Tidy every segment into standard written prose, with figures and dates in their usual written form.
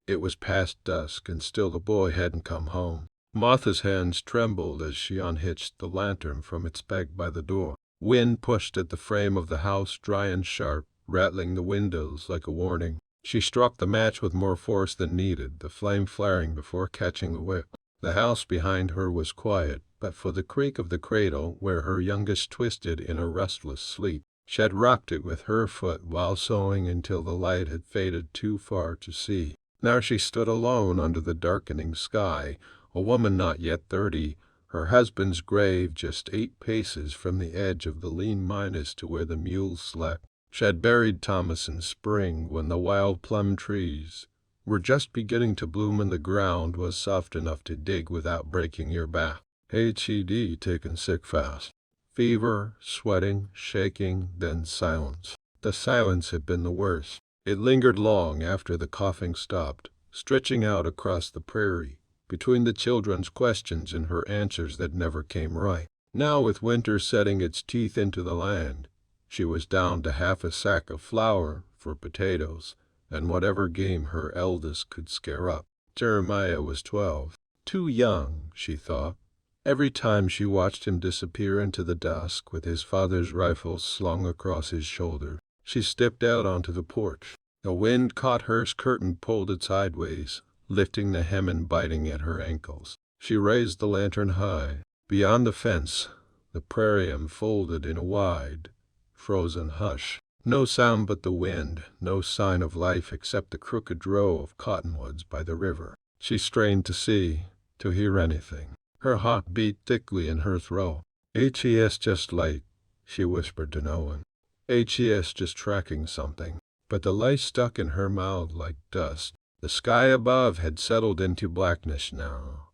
It was past dusk, and still the boy hadn't come home. Martha's hands trembled as she unhitched the lantern from its peg by the door. Wind pushed at the frame of the house, dry and sharp, rattling the windows like a warning. She struck the match with more force than needed, the flame flaring before catching the wick. The house behind her was quiet, but for the creak of the cradle where her youngest twisted in a restless sleep. She had rocked it with her foot while sewing until the light had faded too far to see. Now she stood alone under the darkening sky, a woman not yet 30, her husband's grave just 8 paces from the edge of the lean minus to where the mules slept. She had buried Thomas in spring when the wild plum trees were just beginning to bloom and the ground was soft enough to dig without breaking your back. H.E.D. taken sick fast. Fever, sweating, shaking, then silence. The silence had been the worst. It lingered long after the coughing stopped, stretching out across the prairie, between the children's questions and her answers that never came right. Now, with winter setting its teeth into the land, she was down to half a sack of flour for potatoes and whatever game her eldest could scare up. Jeremiah was 12. Too young, she thought. Every time she watched him disappear into the dusk with his father's rifle slung across his shoulder, she stepped out onto the porch. The wind caught her skirt and pulled it sideways, lifting the hem and biting at her ankles. She raised the lantern high. Beyond the fence, the prairie unfolded in a wide, frozen hush. No sound but the wind, no sign of life except the crooked row of cottonwoods by the river. She strained to see, to hear anything. Her heart beat thickly in her throat. "H.E.S. just light," she whispered to no one. "H.E.S. just tracking something." But the light stuck in her mouth like dust. The sky above had settled into blackness now,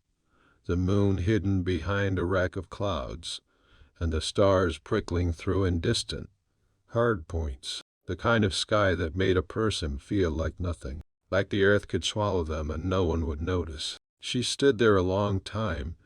the moon hidden behind a rack of clouds, and the stars prickling through in distant, hard points, the kind of sky that made a person feel like nothing, like the earth could swallow them and no one would notice. She stood there a long time,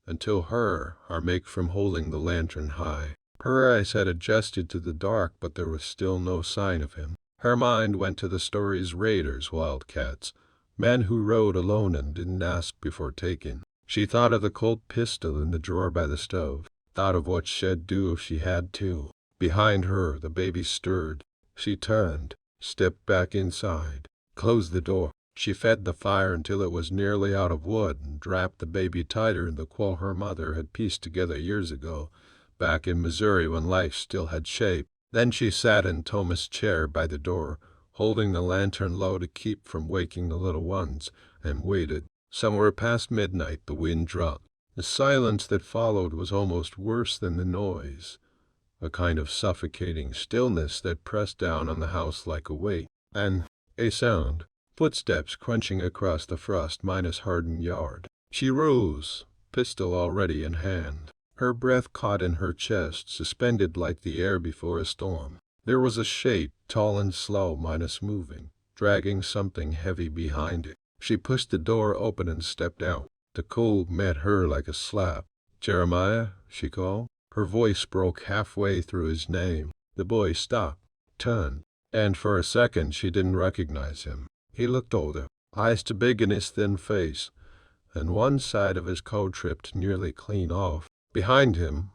until her arm ached from holding the lantern high. Her eyes had adjusted to the dark, but there was still no sign of him. Her mind went to the stories: raiders, wildcats, men who rode alone and didn't ask before taking. She thought of the Colt pistol in the drawer by the stove, thought of what she'd do if she had to. Behind her, the baby stirred. She turned, stepped back inside, closed the door. She fed the fire until it was nearly out of wood and wrapped the baby tighter in the quill her mother had pieced together years ago, back in Missouri when life still had shape. Then she sat in Thomas' chair by the door, holding the lantern low to keep from waking the little ones, and waited. Somewhere past midnight the wind dropped. The silence that followed was almost worse than the noise, a kind of suffocating stillness that pressed down on the house like a weight. And a sound. Footsteps crunching across the frost-hardened yard. She rose, pistol already in hand. Her breath caught in her chest, suspended like the air before a storm. There was a shape, tall and slow, moving, dragging something heavy behind it. She pushed the door open and stepped out. The cold met her like a slap. "Jeremiah," she called. Her voice broke halfway through his name. The boy stopped, turned, and for a second she didn't recognize him. He looked older, eyes too big in his thin face, and one side of his coat tripped nearly clean off. Behind him,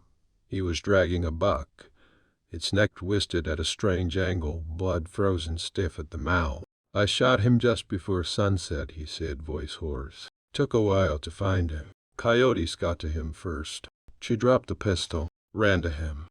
he was dragging a buck, its neck twisted at a strange angle, blood frozen stiff at the mouth. "I shot him just before sunset," he said, voice hoarse. "Took a while to find him. Coyotes got to him first." She dropped the pistol, ran to him.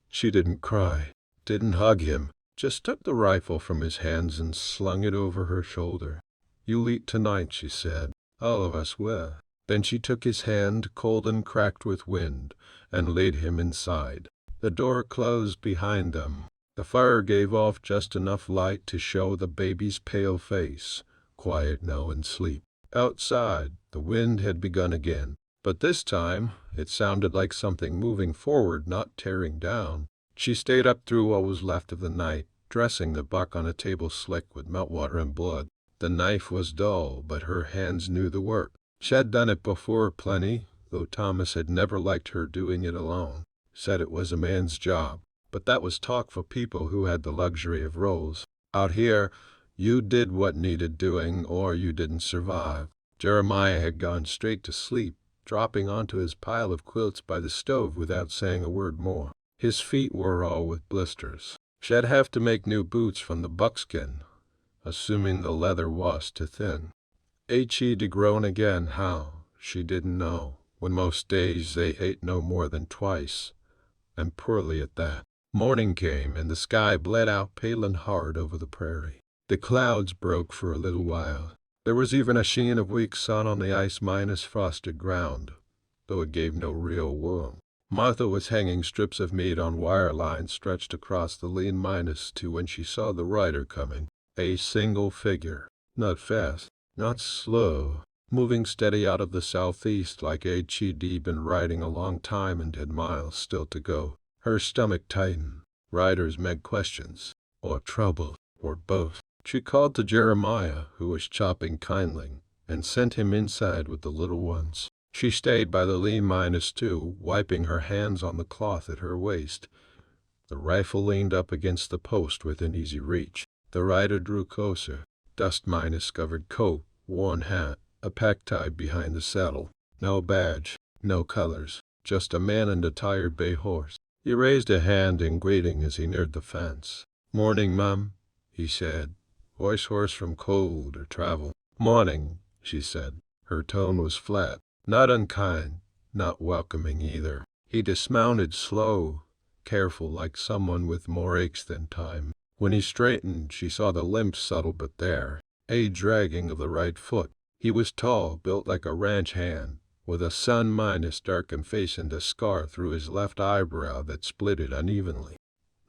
She didn't cry, didn't hug him, just took the rifle from his hands and slung it over her shoulder. "You'll eat tonight," she said. "All of us will." Then she took his hand, cold and cracked with wind, and laid him inside. The door closed behind them. The fire gave off just enough light to show the baby's pale face, quiet now in sleep. Outside, the wind had begun again, but this time it sounded like something moving forward, not tearing down. She stayed up through what was left of the night, dressing the buck on a table slick with meltwater and blood. The knife was dull, but her hands knew the work. She had done it before plenty, though Thomas had never liked her doing it alone. Said it was a man's job, but that was talk for people who had the luxury of roles. Out here, You did what needed doing, or you didn't survive. Jeremiah had gone straight to sleep, dropping onto his pile of quilts by the stove without saying a word more. His feet were all with blisters. She'd have to make new boots from the buckskin, assuming the leather was too thin. He'd grown again, how, she didn't know, when most days they ate no more than twice, and poorly at that. Morning came, and the sky bled out pale and hard over the prairie. The clouds broke for a little while. There was even a sheen of weak sun on the ice-frosted ground, though it gave no real warmth. Martha was hanging strips of meat on wire lines stretched across the lean -2 when she saw the rider coming. A single figure, not fast, not slow, moving steady out of the southeast like he'd been riding a long time and had miles still to go. Her stomach tightened. Riders meant questions, or trouble, or both. She called to Jeremiah, who was chopping kindling, and sent him inside with the little ones. She stayed by the lean -2, wiping her hands on the cloth at her waist. The rifle leaned up against the post within easy reach. The rider drew closer. Dust-covered coat, worn hat, a pack tied behind the saddle. No badge, no colors, just a man and a tired bay horse. He raised a hand in greeting as he neared the fence. "Morning, Mum," he said. "Voice hoarse from cold or travel." "Morning," she said. Her tone was flat, not unkind, not welcoming either. He dismounted slow, careful, like someone with more aches than time. When he straightened, she saw the limp subtle but there, a dragging of the right foot. He was tall, built like a ranch hand, with a sun-darkened face and a scar through his left eyebrow that split it unevenly.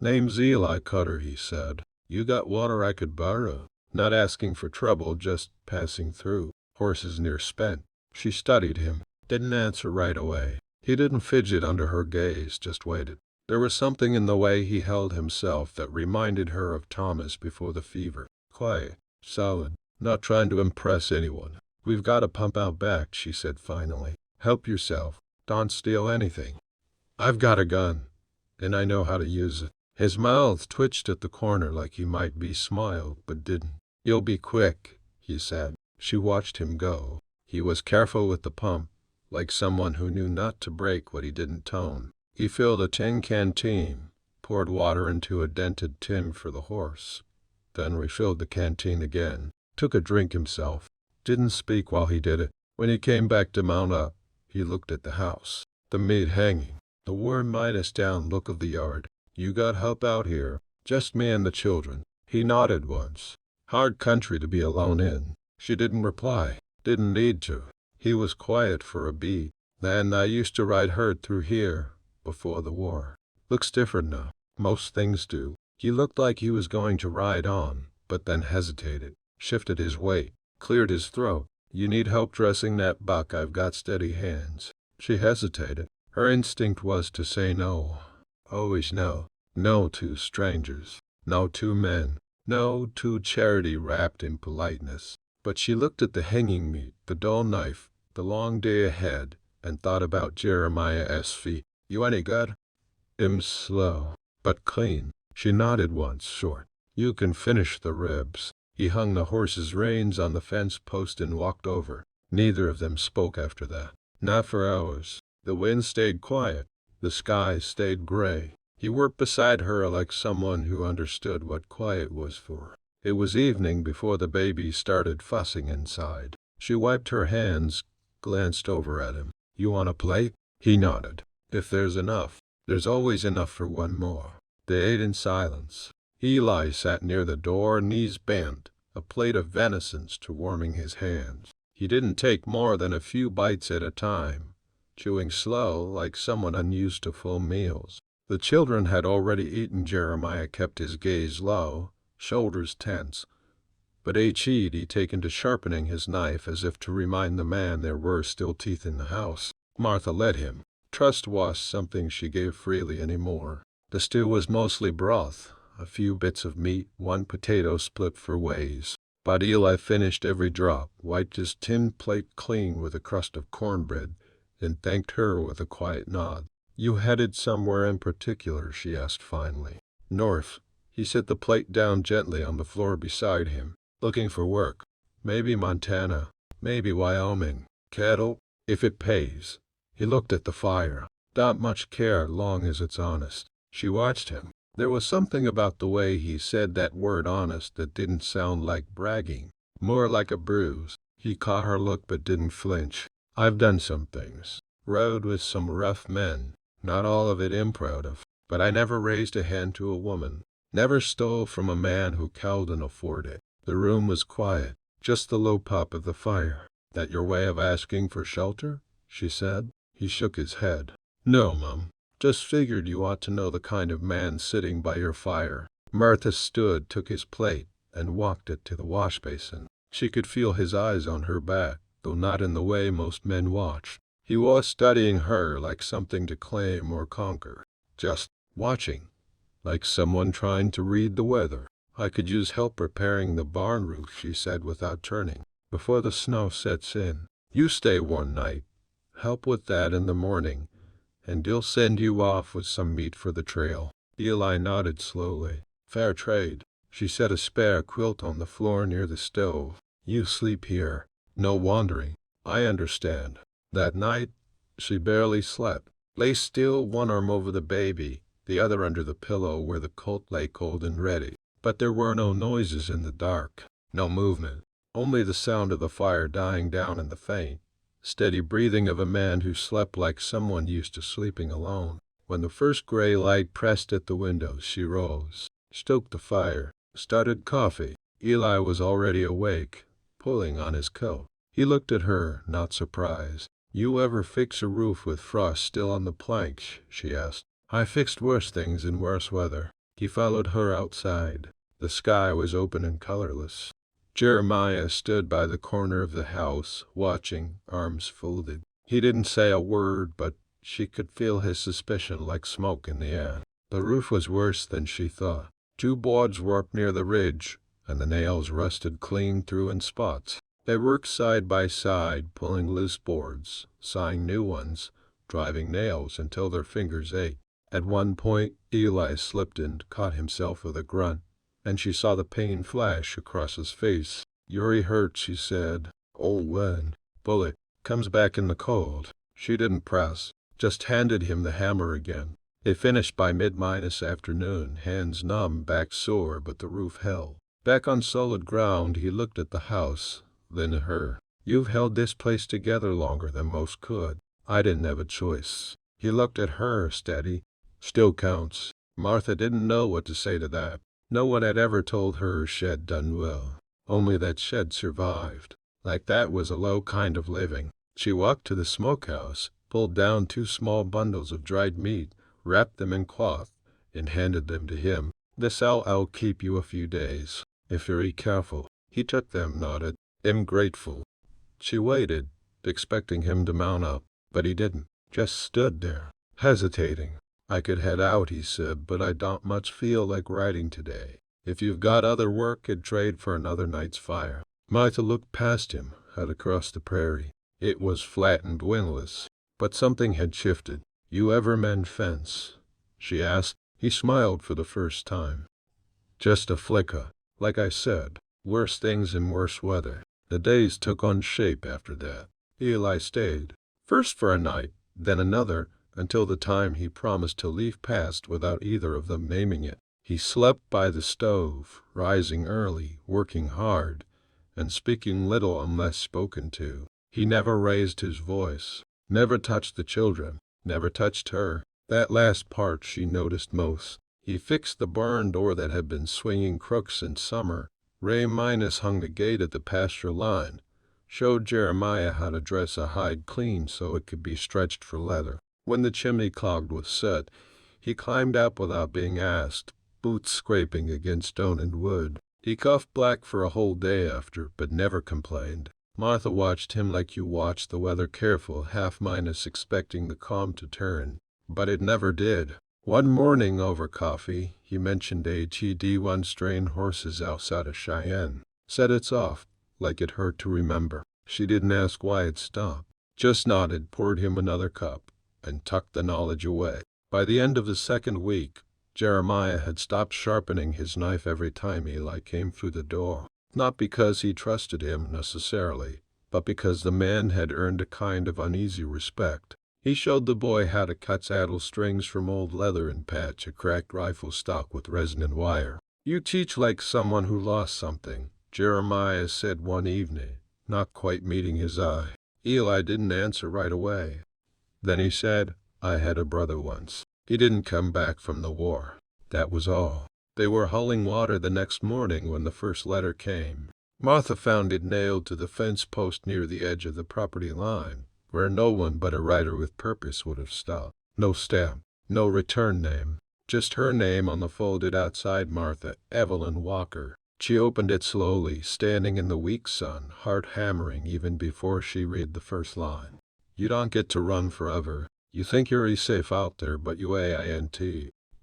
"Name's Eli Cutter," he said. "You got water I could borrow?" Not asking for trouble, just passing through. Horses near spent. She studied him. Didn't answer right away. He didn't fidget under her gaze, just waited. There was something in the way he held himself that reminded her of Thomas before the fever. Quiet, solid, not trying to impress anyone. "We've got to pump out back," she said finally. "Help yourself. Don't steal anything. I've got a gun, and I know how to use it." His mouth twitched at the corner like he might be smiled, but didn't. "You'll be quick," he said. She watched him go. He was careful with the pump, like someone who knew not to break what he didn't tone. He filled a tin canteen, poured water into a dented tin for the horse, then refilled the canteen again, took a drink himself, didn't speak while he did it. When he came back to mount up, he looked at the house, the meat hanging, the worn -down look of the yard. "You got help out here?" "Just me and the children." He nodded once. Hard country to be alone in. She didn't reply, didn't need to. He was quiet for a beat. "Then I used to ride herd through here, before the war. Looks different now. Most things do." He looked like he was going to ride on, but then hesitated, shifted his weight, cleared his throat. "You need help dressing that buck? I've got steady hands." She hesitated. Her instinct was to say no. Always no. No to strangers. No to men. No to charity wrapped in politeness. But she looked at the hanging meat, the dull knife, the long day ahead, and thought about Jeremiah's feet. "You any good?" Slow, but clean." She nodded once, short. "You can finish the ribs." He hung the horse's reins on the fence post and walked over. Neither of them spoke after that. Not for hours. The wind stayed quiet. The sky stayed gray. He worked beside her like someone who understood what quiet was for. It was evening before the baby started fussing inside. She wiped her hands, glanced over at him. "You want a plate?" He nodded. "If there's enough." "There's always enough for one more." They ate in silence. Eli sat near the door, knees bent, a plate of venisons to warming his hands. He didn't take more than a few bites at a time, chewing slow like someone unused to full meals. The children had already eaten. Jeremiah kept his gaze low, shoulders tense. But he'd taken to sharpening his knife as if to remind the man there were still teeth in the house. Martha led him. Trust was something she gave freely anymore. The stew was mostly broth, a few bits of meat, one potato split for ways. But Eli finished every drop, wiped his tin plate clean with a crust of cornbread, and thanked her with a quiet nod. "You headed somewhere in particular?" she asked finally. "North." He set the plate down gently on the floor beside him. Looking for work. Maybe Montana. Maybe Wyoming. Cattle, if it pays. He looked at the fire. Not much care long as it's honest. She watched him. There was something about the way he said that word honest that didn't sound like bragging, more like a bruise. He caught her look but didn't flinch. I've done some things. Rode with some rough men. Not all of it I'm proud of. But I never raised a hand to a woman. Never stole from a man who couldn't afford it. The room was quiet. Just the low pop of the fire. That your way of asking for shelter? She said. He shook his head. No, Mum. Just figured you ought to know the kind of man sitting by your fire. Martha stood, took his plate, and walked it to the wash basin. She could feel his eyes on her back, though not in the way most men watch. He was studying her like something to claim or conquer. Just watching. Like someone trying to read the weather. I could use help repairing the barn roof, she said without turning, before the snow sets in. You stay one night. Help with that in the morning, and he'll send you off with some meat for the trail. Eli nodded slowly. Fair trade. She set a spare quilt on the floor near the stove. You sleep here. No wandering. I understand. That night, she barely slept. Lay still, one arm over the baby, the other under the pillow where the colt lay cold and ready. But there were no noises in the dark. No movement. Only the sound of the fire dying down in the faint, steady breathing of a man who slept like someone used to sleeping alone. When the first gray light pressed at the window, she rose, stoked the fire, started coffee. Eli was already awake, pulling on his coat. He looked at her, not surprised. You ever fix a roof with frost still on the planks? She asked. I fixed worse things in worse weather. He followed her outside. The sky was open and colorless. Jeremiah stood by the corner of the house, watching, arms folded. He didn't say a word, but she could feel his suspicion like smoke in the air. The roof was worse than she thought. 2 boards were up near the ridge, and the nails rusted clean through in spots. They worked side by side, pulling loose boards, sawing new ones, driving nails until their fingers ached. At one point, Eli slipped and caught himself with a grunt, and she saw the pain flash across his face. Yuri hurt, she said. Oh, when? Bullet. Comes back in the cold. She didn't press, just handed him the hammer again. They finished by mid-minus afternoon, hands numb, back sore, but the roof held. Back on solid ground, he looked at the house, then at her. You've held this place together longer than most could. I didn't have a choice. He looked at her, steady. Still counts. Martha didn't know what to say to that. No one had ever told her she'd done well. Only that she'd survived. Like that was a low kind of living. She walked to the smokehouse, pulled down 2 small bundles of dried meat, wrapped them in cloth, and handed them to him. I'll keep you a few days, if you're careful. He took them, nodded. I'm grateful. She waited, expecting him to mount up, but he didn't. Just stood there, hesitating. I could head out, he said, but I don't much feel like riding today. If you've got other work, I'd trade for another night's fire. Martha looked past him, out across the prairie. It was flat and windless, but something had shifted. You ever mend fence? She asked. He smiled for the first time. Just a flicker. Like I said, worse things in worse weather. The days took on shape after that. Eli stayed. First for a night, then another, until the time he promised to leave passed without either of them naming it. He slept by the stove, rising early, working hard, and speaking little unless spoken to. He never raised his voice, never touched the children, never touched her. That last part she noticed most. He fixed the barn door that had been swinging crooks since summer. Ray Minus hung the gate at the pasture line, showed Jeremiah how to dress a hide clean so it could be stretched for leather. When the chimney clogged with soot, he climbed up without being asked, boots scraping against stone and wood. He coughed black for a whole day after, but never complained. Martha watched him like you watch the weather, careful, half-minus expecting the calm to turn. But it never did. One morning over coffee, he mentioned HED1 strain horses outside of Cheyenne. Said it's off, like it hurt to remember. She didn't ask why it stopped. Just nodded, poured him another cup, and tucked the knowledge away. By the end of the second week, Jeremiah had stopped sharpening his knife every time Eli came through the door. Not because he trusted him necessarily, but because the man had earned a kind of uneasy respect. He showed the boy how to cut saddle strings from old leather and patch a cracked rifle stock with resin and wire. "You teach like someone who lost something," Jeremiah said one evening, not quite meeting his eye. Eli didn't answer right away. Then he said, "I had a brother once. He didn't come back from the war. That was all." They were hauling water the next morning when the first letter came. Martha found it nailed to the fence post near the edge of the property line, where no one but a writer with purpose would have stopped. No stamp, no return name, just her name on the folded outside, Martha Evelyn Walker. She opened it slowly, standing in the weak sun, heart hammering even before she read the first line. "You don't get to run forever. You think you're safe out there, but you ain't.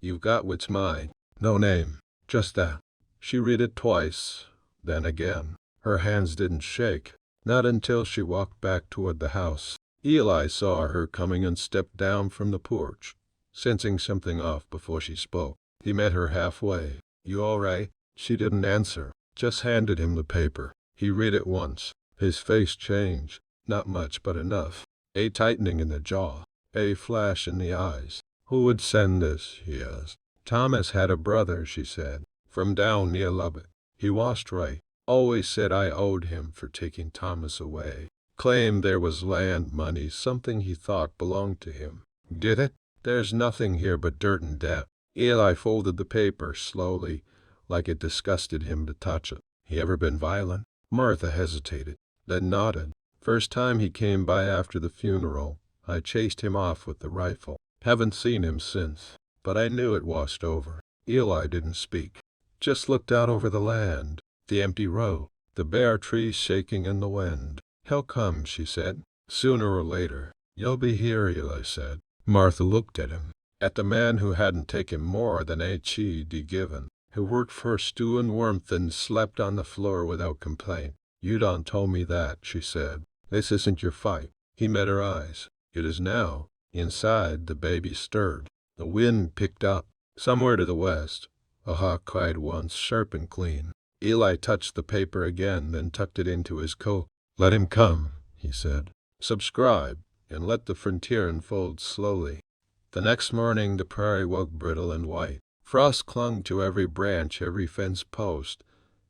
You've got what's mine. No name. Just that." She read it twice, then again. Her hands didn't shake. Not until she walked back toward the house. Eli saw her coming and stepped down from the porch, sensing something off before she spoke. He met her halfway. "You all right?" She didn't answer, just handed him the paper. He read it once. His face changed. Not much, but enough. A tightening in the jaw. A flash in the eyes. "Who would send this?" he asked. "Thomas had a brother," she said, "from down near Lubbock. He washed right. Always said I owed him for taking Thomas away. Claimed there was land money, something he thought belonged to him. Did it? There's nothing here but dirt and debt." Eli folded the paper slowly, like it disgusted him to touch it. "He ever been violent?" Martha hesitated, then nodded. "First time he came by after the funeral, I chased him off with the rifle. Haven't seen him since, but I knew it washed over." Eli didn't speak, just looked out over the land, the empty road, the bare trees shaking in the wind. "He'll come," she said, "sooner or later." "You'll be here," Eli said. Martha looked at him, at the man who hadn't taken more than she'd given, who worked for stew and warmth and slept on the floor without complaint. "You don't tell me that," she said. "This isn't your fight." He met her eyes. "It is now." Inside, the baby stirred. The wind picked up. Somewhere to the west, a hawk cried once, sharp and clean. Eli touched the paper again, then tucked it into his coat. "Let him come," he said. "Subscribe, and let the frontier unfold slowly." The next morning the prairie woke brittle and white. Frost clung to every branch, every fence post,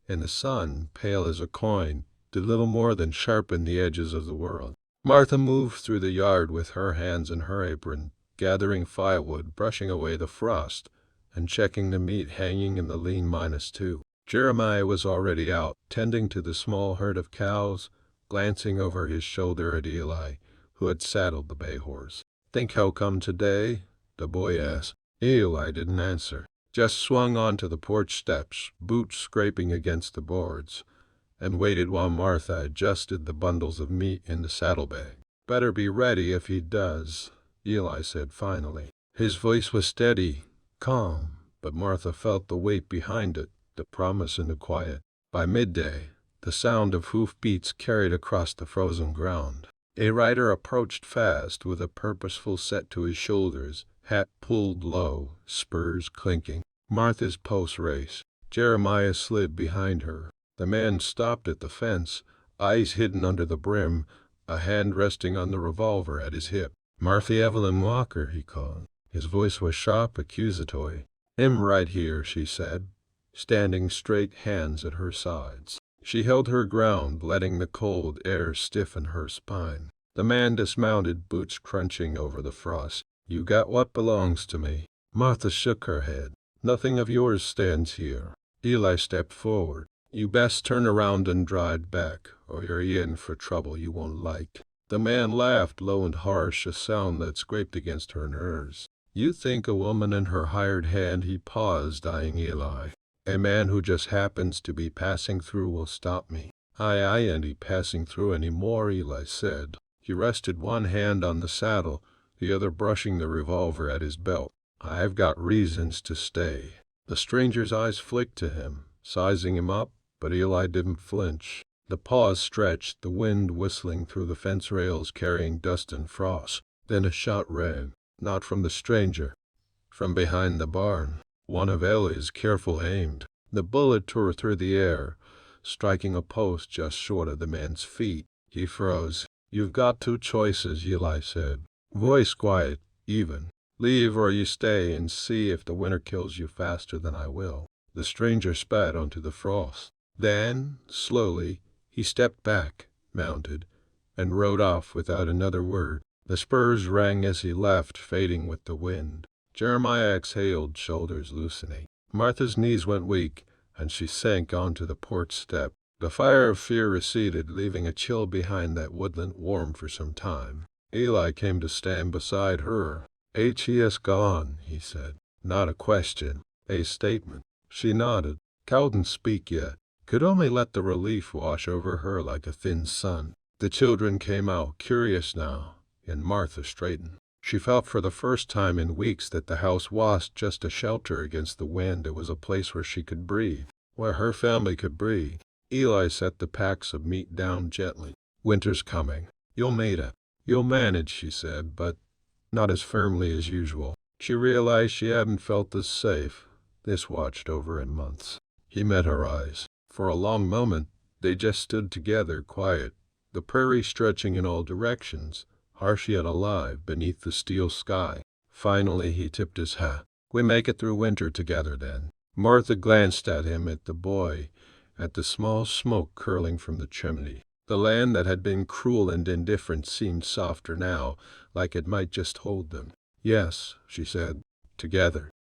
and the sun, pale as a coin, did little more than sharpen the edges of the world. Martha moved through the yard with her hands in her apron, gathering firewood, brushing away the frost, and checking the meat hanging in the lean -2. Jeremiah was already out, tending to the small herd of cows, glancing over his shoulder at Eli, who had saddled the bay horse. "Think he'll come today?" the boy asked. Eli didn't answer, just swung onto the porch steps, boots scraping against the boards, and waited while Martha adjusted the bundles of meat in the saddlebag. "Better be ready if he does," Eli said finally. His voice was steady, calm, but Martha felt the weight behind it, the promise in the quiet. By midday, the sound of hoofbeats carried across the frozen ground. A rider approached fast, with a purposeful set to his shoulders, hat pulled low, spurs clinking. Martha's pulse raced. Jeremiah slid behind her. The man stopped at the fence, eyes hidden under the brim, a hand resting on the revolver at his hip. "Martha Evelyn Walker," he called. His voice was sharp, accusatory. "Him right here," she said, standing straight, hands at her sides. She held her ground, letting the cold air stiffen her spine. The man dismounted, boots crunching over the frost. "You got what belongs to me." Martha shook her head. "Nothing of yours stands here." Eli stepped forward. "You best turn around and drive back, or you're in for trouble you won't like." The man laughed, low and harsh, a sound that scraped against her nerves. "You think a woman and her hired hand—" He paused, eyeing Eli. "A man who just happens to be passing through will stop me." I ain't passing through any more," Eli said. He rested one hand on the saddle, the other brushing the revolver at his belt. "I've got reasons to stay." The stranger's eyes flicked to him, sizing him up, but Eli didn't flinch. The pause stretched, the wind whistling through the fence rails, carrying dust and frost. Then a shot rang, not from the stranger, from behind the barn. One of Ellie's, careful aimed. The bullet tore through the air, striking a post just short of the man's feet. He froze. "You've got two choices," Eli said, voice quiet, even. "Leave or you stay and see if the winter kills you faster than I will." The stranger spat onto the frost. Then, slowly, he stepped back, mounted, and rode off without another word. The spurs rang as he left, fading with the wind. Jeremiah exhaled, shoulders loosening. Martha's knees went weak, and she sank onto the porch step. The fire of fear receded, leaving a chill behind that woodland warm for some time. Eli came to stand beside her. "He is gone," he said. Not a question, a statement. She nodded. Couldn't speak yet. Could only let the relief wash over her like a thin sun. The children came out, curious now, and Martha straightened. She felt for the first time in weeks that the house wasn't just a shelter against the wind. It was a place where she could breathe, where her family could breathe. Eli set the packs of meat down gently. "Winter's coming. You'll meet it. You'll manage," she said, but not as firmly as usual. She realized she hadn't felt this safe, this watched over in months. He met her eyes. For a long moment, they just stood together, quiet, the prairie stretching in all directions, harsh yet alive beneath the steel sky. Finally, he tipped his hat. "We make it through winter together, then." Martha glanced at him, at the boy, at the small smoke curling from the chimney. The land that had been cruel and indifferent seemed softer now, like it might just hold them. "Yes," she said, "together."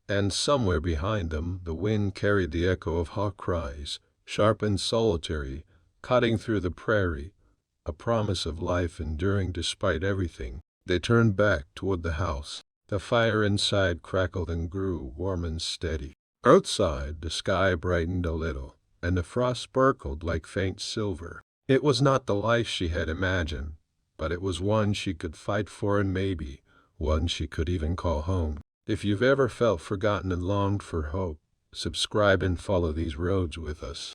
And somewhere behind them, the wind carried the echo of hawk cries, sharp and solitary, cutting through the prairie, a promise of life enduring despite everything. They turned back toward the house. The fire inside crackled and grew warm and steady. Outside, the sky brightened a little, and the frost sparkled like faint silver. It was not the life she had imagined, but it was one she could fight for, and maybe one she could even call home. If you've ever felt forgotten and longed for hope, subscribe and follow these roads with us.